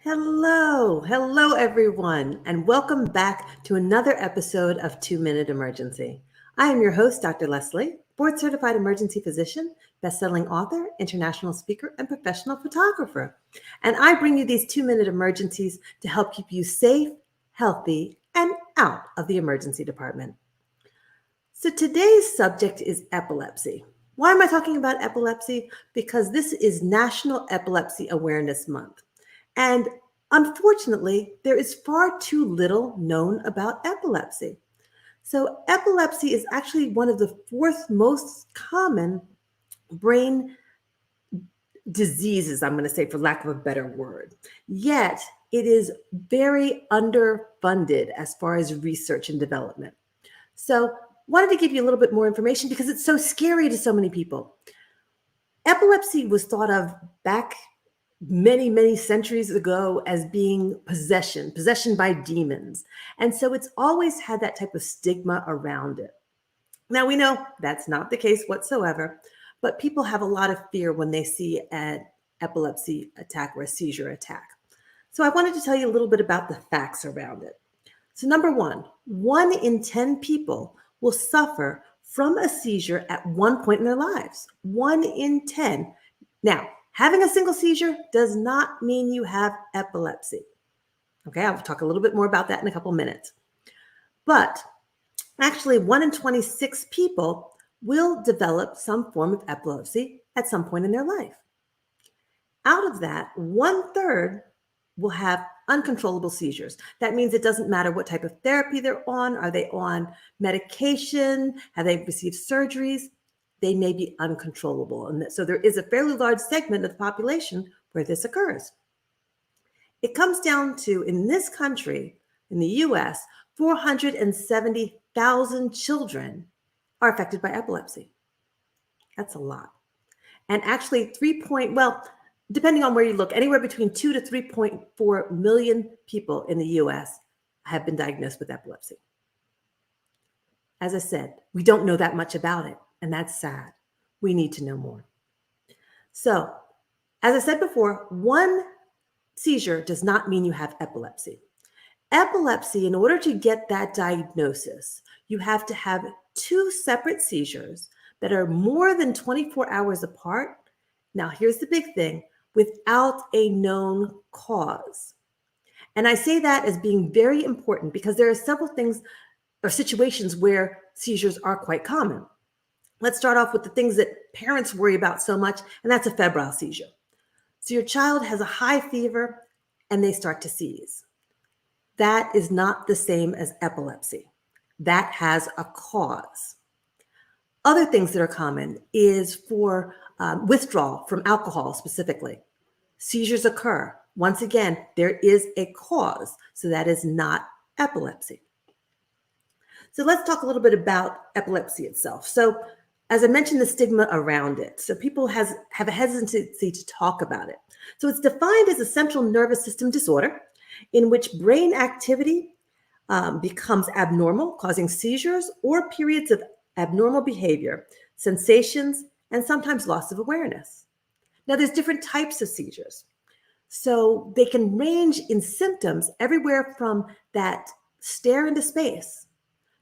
Hello everyone, and welcome back to another episode of 2 Minute Emergency. I am your host, Dr. Leslie, board certified emergency physician, best-selling author, international speaker, and professional photographer. And I bring you these 2 minute emergencies to help keep you safe, healthy, and out of the emergency department. So today's subject is epilepsy. Why am I talking about epilepsy? Because this is National Epilepsy Awareness Month. And unfortunately, there is far too little known about epilepsy. So, epilepsy is actually one of the fourth most common brain diseases, I'm going to say, for lack of a better word. Yet, it is very underfunded as far as research and development. So, wanted to give you a little bit more information because it's so scary to so many people. Epilepsy was thought of back many centuries ago as being possession by demons. And so it's always had that type of stigma around it. Now we know that's not the case whatsoever, but people have a lot of fear when they see an epilepsy attack or a seizure attack. So I wanted to tell you a little bit about the facts around it. So number one in 10 people will suffer from a seizure at one point in their lives. 1 in 10. Now, having a single seizure does not mean you have epilepsy. Okay, I'll talk a little bit more about that in a couple minutes. But actually, 1 in 26 people will develop some form of epilepsy at some point in their life. Out of that, 1/3 will have uncontrollable seizures. That means it doesn't matter what type of therapy they're on. Are they on medication? Have they received surgeries? They may be uncontrollable. And so there is a fairly large segment of the population where this occurs. It comes down to, in this country, in the US, 470,000 children are affected by epilepsy. That's a lot. And actually, depending on where you look, anywhere between 2 to 3.4 million people in the US have been diagnosed with epilepsy. As I said, we don't know that much about it. And that's sad. We need to know more. So, as I said before, one seizure does not mean you have epilepsy. Epilepsy, in order to get that diagnosis, you have to have 2 separate seizures that are more than 24 hours apart. Now, here's the big thing, without a known cause. And I say that as being very important because there are several things or situations where seizures are quite common. Let's start off with the things that parents worry about so much, and that's a febrile seizure. So your child has a high fever and they start to seize. That is not the same as epilepsy. That has a cause. Other things that are common is for withdrawal from alcohol specifically. Seizures occur. Once again, there is a cause, so that is not epilepsy. So let's talk a little bit about epilepsy itself. So as I mentioned, the stigma around it. So people have a hesitancy to talk about it. So it's defined as a central nervous system disorder in which brain activity becomes abnormal, causing seizures or periods of abnormal behavior, sensations, and sometimes loss of awareness. Now, there's different types of seizures. So they can range in symptoms everywhere from that stare into space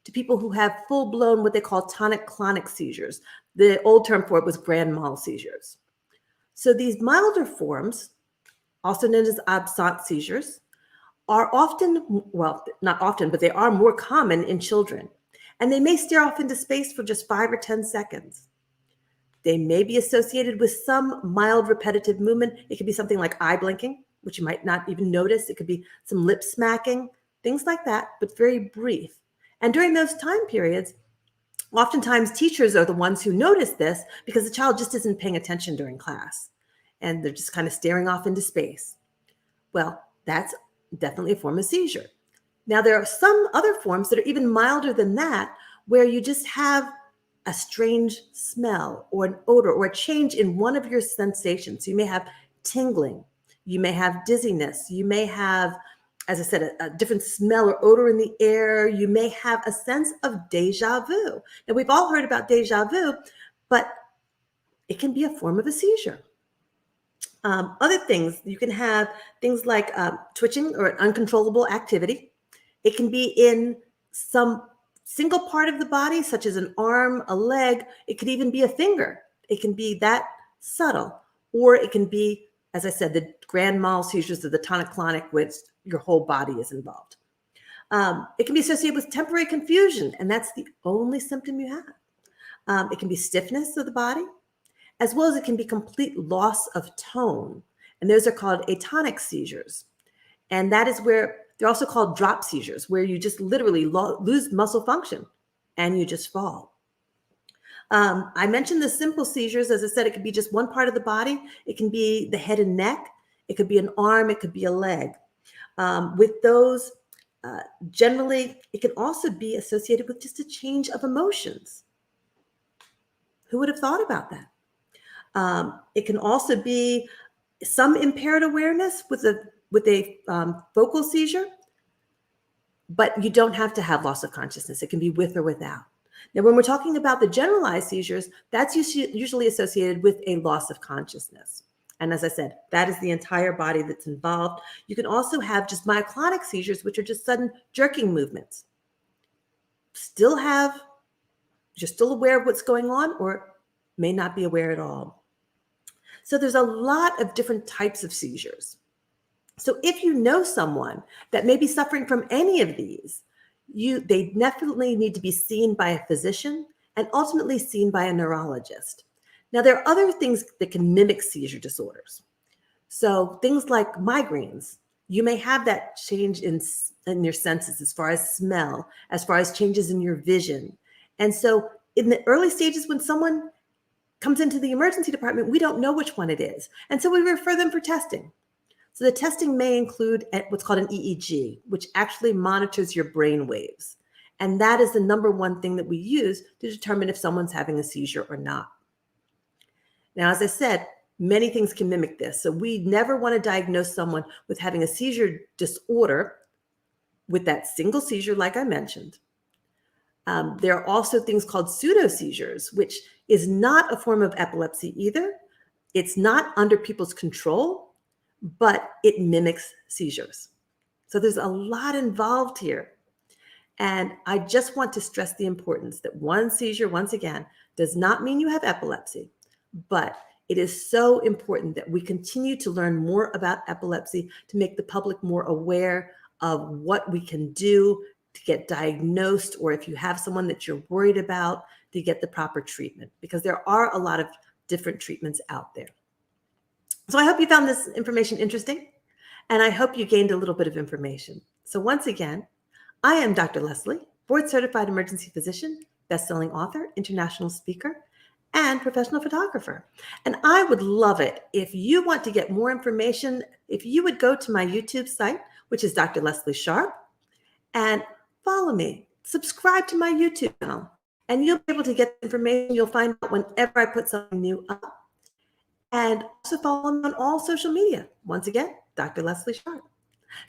to people who have full-blown what they call tonic-clonic seizures. The old term for it was grand mal seizures. So these milder forms, also known as absent seizures, are often, well, not often, but they are more common in children. And they may stare off into space for just 5 or 10 seconds. They may be associated with some mild repetitive movement. It could be something like eye blinking, which you might not even notice. It could be some lip smacking, things like that, but very brief. And during those time periods, oftentimes teachers are the ones who notice this because the child just isn't paying attention during class and they're just kind of staring off into space. Well, that's definitely a form of seizure. Now, there are some other forms that are even milder than that, where you just have a strange smell or an odor or a change in one of your sensations. You may have tingling, you may have dizziness, you may have, as I said, a different smell or odor in the air. You may have a sense of deja vu. Now, we've all heard about deja vu, but it can be a form of a seizure. Other things, you can have things like twitching or uncontrollable activity. It can be in some single part of the body, such as an arm, a leg. It could even be a finger. It can be that subtle. Or it can be, as I said, the grand mal seizures of the tonic-clonic, which your whole body is involved. It can be associated with temporary confusion, and that's the only symptom you have. It can be stiffness of the body, as well as it can be complete loss of tone. And those are called atonic seizures. And that is where they're also called drop seizures, where you just literally lose muscle function and you just fall. I mentioned the simple seizures. As I said, it could be just one part of the body. It can be the head and neck. It could be an arm. It could be a leg. With those, generally, it can also be associated with just a change of emotions. Who would have thought about that? It can also be some impaired awareness with a focal seizure, but you don't have to have loss of consciousness. It can be with or without. Now, when we're talking about the generalized seizures, that's usually associated with a loss of consciousness. And as I said, that is the entire body that's involved. You can also have just myoclonic seizures, which are just sudden jerking movements. You're still aware of what's going on, or may not be aware at all. So there's a lot of different types of seizures. So if you know someone that may be suffering from any of these, they definitely need to be seen by a physician and ultimately seen by a neurologist. Now, there are other things that can mimic seizure disorders. So things like migraines, you may have that change in your senses as far as smell, as far as changes in your vision. And so in the early stages, when someone comes into the emergency department, we don't know which one it is. And so we refer them for testing. So the testing may include what's called an EEG, which actually monitors your brain waves. And that is the number one thing that we use to determine if someone's having a seizure or not. Now, as I said, many things can mimic this. So we never want to diagnose someone with having a seizure disorder with that single seizure, like I mentioned. There are also things called pseudo seizures, which is not a form of epilepsy either. It's not under people's control, but it mimics seizures. So there's a lot involved here. And I just want to stress the importance that one seizure, once again, does not mean you have epilepsy, but it is so important that we continue to learn more about epilepsy to make the public more aware of what we can do to get diagnosed, or if you have someone that you're worried about, to get the proper treatment, because there are a lot of different treatments out there. So I hope you found this information interesting, and I hope you gained a little bit of information. So once again, I am Dr. Leslie, board-certified emergency physician, best-selling author, international speaker, and professional photographer. And I would love it if you want to get more information, if you would go to my YouTube site, which is Dr. Leslie Sharp, and follow me, subscribe to my YouTube channel, and you'll be able to get information. You'll find out whenever I put something new up. And also follow me on all social media. Once again, Dr. Leslie Sharp.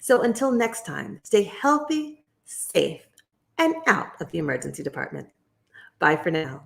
So until next time, stay healthy, safe, and out of the emergency department. Bye for now.